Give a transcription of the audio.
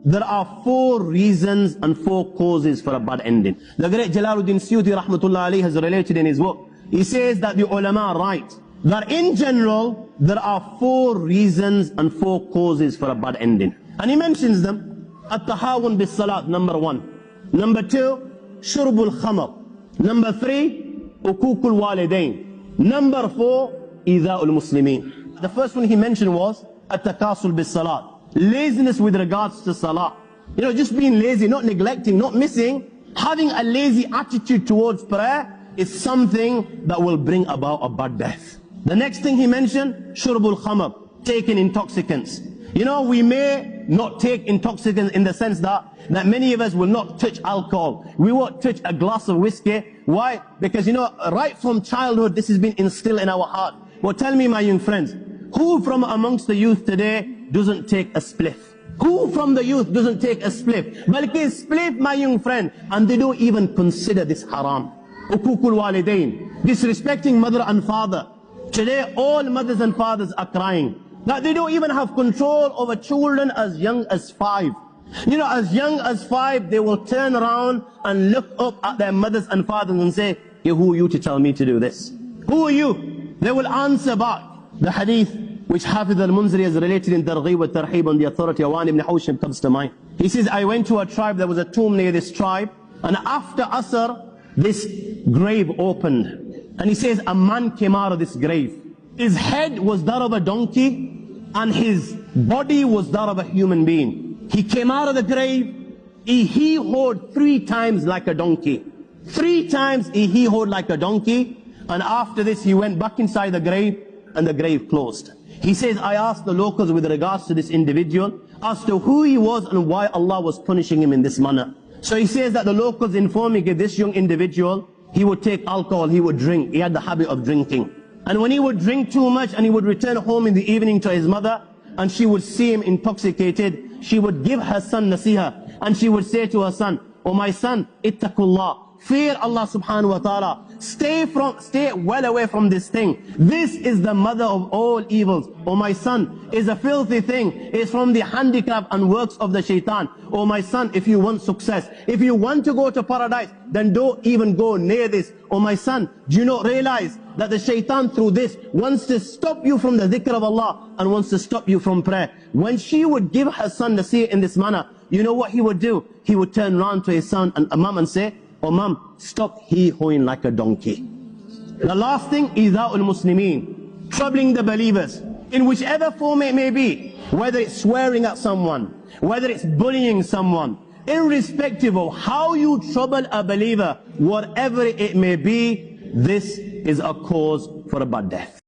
there are 4 reasons and 4 causes for a bad ending. The great Jalaluddin Suyuti rahmatullah alayhi has related in his work. He says that the ulama write that in general, there are 4 reasons and 4 causes for a bad ending. And he mentions them. At-tahawun bis-salat, number 1. Number 2, shurbul khamar. Number 3, ukukul walidain. Number 4, idha'ul muslimeen. The first one he mentioned was at-takasul bis-salat. Laziness with regards to salah. You know, just being lazy, not neglecting, not missing. Having a lazy attitude towards prayer is something that will bring about a bad death. The next thing he mentioned, shurbul khamar, taking intoxicants. You know, we may not take intoxicants in the sense that many of us will not touch alcohol. We won't touch a glass of whiskey. Why? Because, you know, right from childhood, this has been instilled in our heart. Well, tell me, my young friends, who from amongst the youth today doesn't take a spliff? Who from the youth doesn't take a spliff? Balki spliff, my young friend, and they don't even consider this haram. Ukukul walidain, disrespecting mother and father. Today, all mothers and fathers are crying. Now, they don't even have control over children as young as 5. You know, as young as 5, they will turn around and look up at their mothers and fathers and say, "Hey, who are you to tell me to do this? Who are you?" They will answer back. The hadith which Hafiz al-Munziri has related in Targhib wa Tarhib on the authority of Awan ibn Hawshim comes to mind. He says, I went to a tribe, there was a tomb near this tribe, and after Asr, this grave opened. And he says, a man came out of this grave. His head was that of a donkey, and his body was that of a human being. He came out of the grave, he hee-hawed 3 times like a donkey. 3 times he hee-hawed like a donkey, and after this he went back inside the grave, and the grave closed. He says, I asked the locals with regards to this individual, as to who he was and why Allah was punishing him in this manner. So he says that the locals informed me that this young individual, he would take alcohol, he would drink, he had the habit of drinking. And when he would drink too much and he would return home in the evening to his mother, and she would see him intoxicated, she would give her son nasiha, and she would say to her son, "Oh my son, ittaqullah, fear Allah subhanahu wa ta'ala, stay well away from this thing. This is the mother of all evils. Oh my son, is a filthy thing, is from the handicraft and works of the shaitan. Oh my son, if you want success, if you want to go to paradise, then don't even go near this. Oh my son, do you not realize that the shaitan through this wants to stop you from the dhikr of Allah and wants to stop you from prayer?" When she would give her son the seer in this manner, you know what he would do? He would turn round to his son and mom and say, "Oh mom, stop hee-hawing like a donkey." The last thing, idha'ul muslimeen, troubling the believers, in whichever form it may be, whether it's swearing at someone, whether it's bullying someone, irrespective of how you trouble a believer, whatever it may be, this is a cause for a bad death.